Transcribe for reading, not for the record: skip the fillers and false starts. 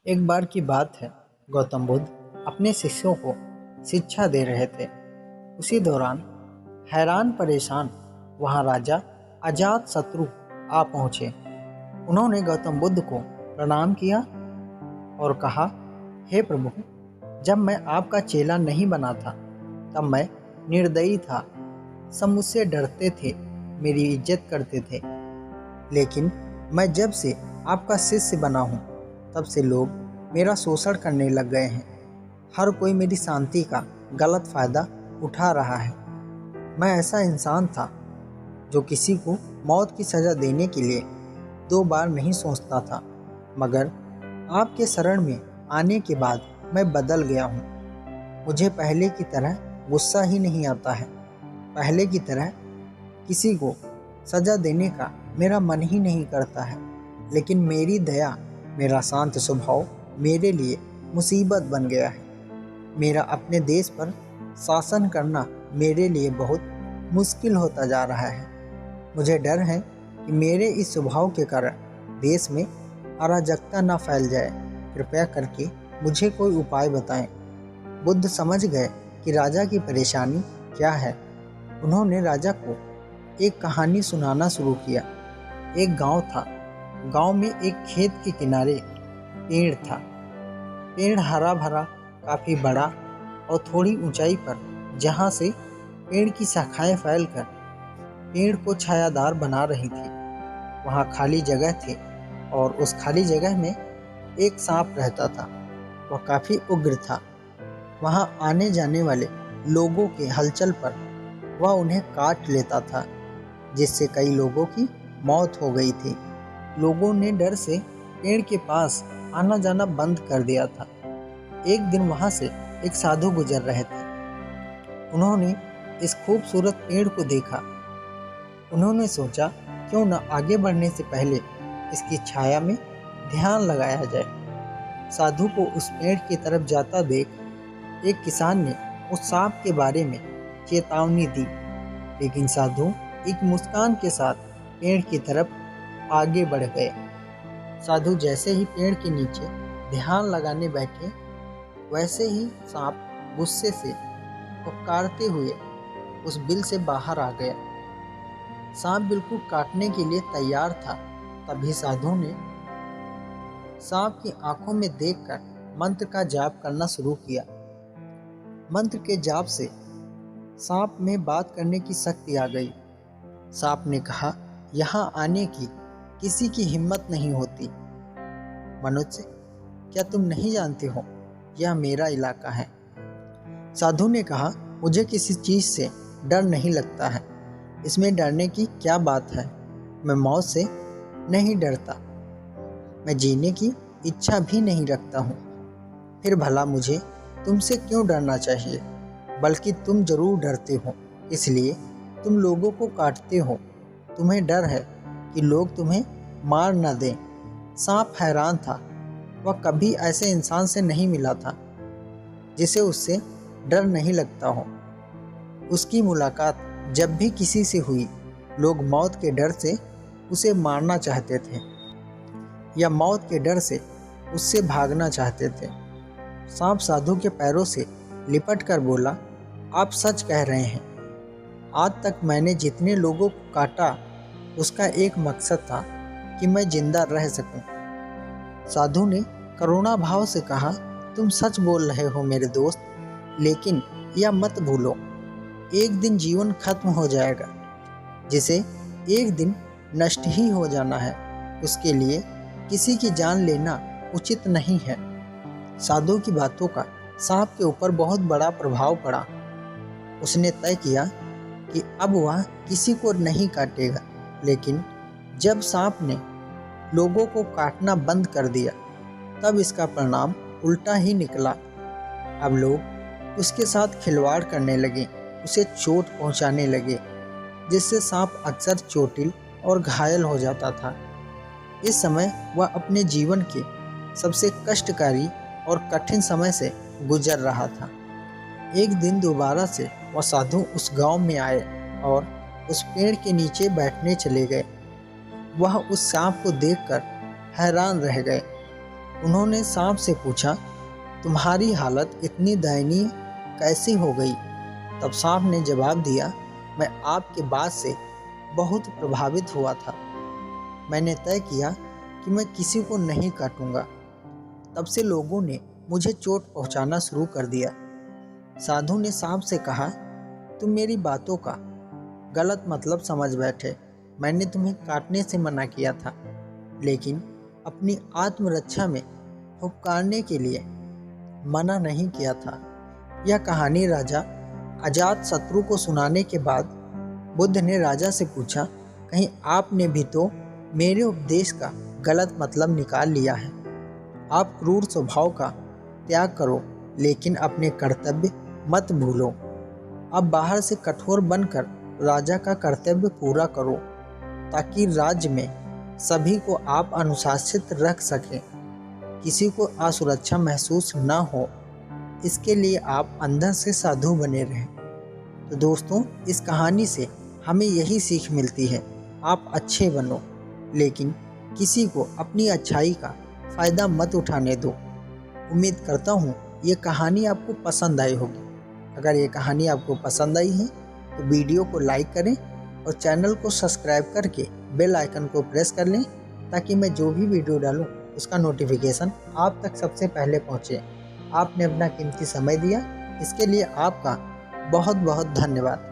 एक बार की बात है। गौतम बुद्ध अपने शिष्यों को शिक्षा दे रहे थे। उसी दौरान हैरान परेशान वहां राजा अजात शत्रु आ पहुंचे। उन्होंने गौतम बुद्ध को प्रणाम किया और कहा, हे प्रभु, जब मैं आपका चेला नहीं बना था तब मैं निर्दयी था। सब मुझसे डरते थे, मेरी इज्जत करते थे। लेकिन मैं जब से आपका शिष्य बना हूँ तब से लोग मेरा शोषण करने लग गए हैं। हर कोई मेरी शांति का गलत फायदा उठा रहा है। मैं ऐसा इंसान था जो किसी को मौत की सज़ा देने के लिए 2 बार नहीं सोचता था, मगर आपके शरण में आने के बाद मैं बदल गया हूँ। मुझे पहले की तरह गुस्सा ही नहीं आता है। पहले की तरह किसी को सज़ा देने का मेरा मन ही नहीं करता है। लेकिन मेरी दया, मेरा शांत स्वभाव मेरे लिए मुसीबत बन गया है। मेरा अपने देश पर शासन करना मेरे लिए बहुत मुश्किल होता जा रहा है। मुझे डर है कि मेरे इस स्वभाव के कारण देश में अराजकता न फैल जाए। कृपया करके मुझे कोई उपाय बताएं। बुद्ध समझ गए कि राजा की परेशानी क्या है। उन्होंने राजा को एक कहानी सुनाना शुरू किया। एक गांव था। गांव में एक खेत के किनारे पेड़ था। पेड़ हरा भरा, काफ़ी बड़ा और थोड़ी ऊंचाई पर, जहां से पेड़ की शाखाएं फैलकर पेड़ को छायादार बना रही थी। वहां खाली जगह थी और उस खाली जगह में एक सांप रहता था। वह काफ़ी उग्र था। वहां आने जाने वाले लोगों के हलचल पर वह उन्हें काट लेता था, जिससे कई लोगों की मौत हो गई थी। लोगों ने डर से पेड़ के पास आना जाना बंद कर दिया था। एक दिन वहां से एक साधु गुजर रहे थे। उन्होंने इस खूबसूरत पेड़ को देखा। उन्होंने सोचा, क्यों न आगे बढ़ने से पहले इसकी छाया में ध्यान लगाया जाए। साधु को उस पेड़ की तरफ जाता देख एक किसान ने उस सांप के बारे में चेतावनी दी, लेकिन साधु एक मुस्कान के साथ पेड़ की तरफ आगे बढ़ गए। साधु जैसे ही पेड़ के नीचे ध्यान लगाने बैठे, वैसे ही सांप गुस्से से पुकारते हुए उस बिल से बाहर आ गया। सांप बिल्कुल काटने के लिए तैयार था। तभी साधु ने सांप की आंखों में देखकर मंत्र का जाप करना शुरू किया। मंत्र के जाप से सांप में बात करने की शक्ति आ गई। सांप ने कहा, यहाँ आने की किसी की हिम्मत नहीं होती। मनुष्य, क्या तुम नहीं जानते हो, यह मेरा इलाका है। साधु ने कहा, मुझे किसी चीज़ से डर नहीं लगता है। इसमें डरने की क्या बात है। मैं मौत से नहीं डरता। मैं जीने की इच्छा भी नहीं रखता हूँ। फिर भला मुझे तुमसे क्यों डरना चाहिए। बल्कि तुम जरूर डरते हो, इसलिए तुम लोगों को काटते हो। तुम्हें डर है कि लोग तुम्हें मार न दें। सांप हैरान था। वह कभी ऐसे इंसान से नहीं मिला था जिसे उससे डर नहीं लगता हो। उसकी मुलाकात जब भी किसी से हुई, लोग मौत के डर से उसे मारना चाहते थे या मौत के डर से उससे भागना चाहते थे। सांप साधु के पैरों से लिपट कर बोला, आप सच कह रहे हैं। आज तक मैंने जितने लोगों को काटा, उसका एक मकसद था कि मैं जिंदा रह सकूं। साधु ने करुणा भाव से कहा, तुम सच बोल रहे हो मेरे दोस्त, लेकिन यह मत भूलो, एक दिन जीवन खत्म हो जाएगा, जिसे एक दिन नष्ट ही हो जाना है। उसके लिए किसी की जान लेना उचित नहीं है। साधु की बातों का सांप के ऊपर बहुत बड़ा प्रभाव पड़ा। उसने तय किया कि अब वह किसी को नहीं काटेगा। लेकिन जब सांप ने लोगों को काटना बंद कर दिया, तब इसका परिणाम उल्टा ही निकला। अब लोग उसके साथ खिलवाड़ करने लगे, उसे चोट पहुंचाने लगे, जिससे सांप अक्सर चोटिल और घायल हो जाता था। इस समय वह अपने जीवन के सबसे कष्टकारी और कठिन समय से गुजर रहा था। एक दिन दोबारा से वह साधु उस गांव में आए और उस पेड़ के नीचे बैठने चले गए। वह उस सांप को देखकर हैरान रह गए। उन्होंने सांप से पूछा, तुम्हारी हालत इतनी दयनीय कैसी हो गई? तब सांप ने जवाब दिया, मैं आपके बात से बहुत प्रभावित हुआ था। मैंने तय किया कि मैं किसी को नहीं काटूंगा। तब से लोगों ने मुझे चोट पहुंचाना शुरू कर दिया। साधु ने सांप से कहा, तुम मेरी बातों का गलत मतलब समझ बैठे। मैंने तुम्हें काटने से मना किया था, लेकिन अपनी आत्मरक्षा में फुफकारने के लिए मना नहीं किया था। यह कहानी राजा अजातशत्रु को सुनाने के बाद बुद्ध ने राजा से पूछा, कहीं आपने भी तो मेरे उपदेश का गलत मतलब निकाल लिया है। आप क्रूर स्वभाव का त्याग करो, लेकिन अपने कर्तव्य मत भूलो। अब बाहर से कठोर बनकर राजा का कर्तव्य पूरा करो, ताकि राज्य में सभी को आप अनुशासित रख सकें, किसी को असुरक्षा महसूस न हो। इसके लिए आप अंदर से साधु बने रहें। तो दोस्तों, इस कहानी से हमें यही सीख मिलती है, आप अच्छे बनो, लेकिन किसी को अपनी अच्छाई का फ़ायदा मत उठाने दो। उम्मीद करता हूँ ये कहानी आपको पसंद आई होगी। अगर ये कहानी आपको पसंद आई है तो वीडियो को लाइक करें और चैनल को सब्सक्राइब करके बेल आइकन को प्रेस कर लें, ताकि मैं जो भी वीडियो डालूं उसका नोटिफिकेशन आप तक सबसे पहले पहुंचे। आपने अपना कीमती समय दिया, इसके लिए आपका बहुत बहुत धन्यवाद।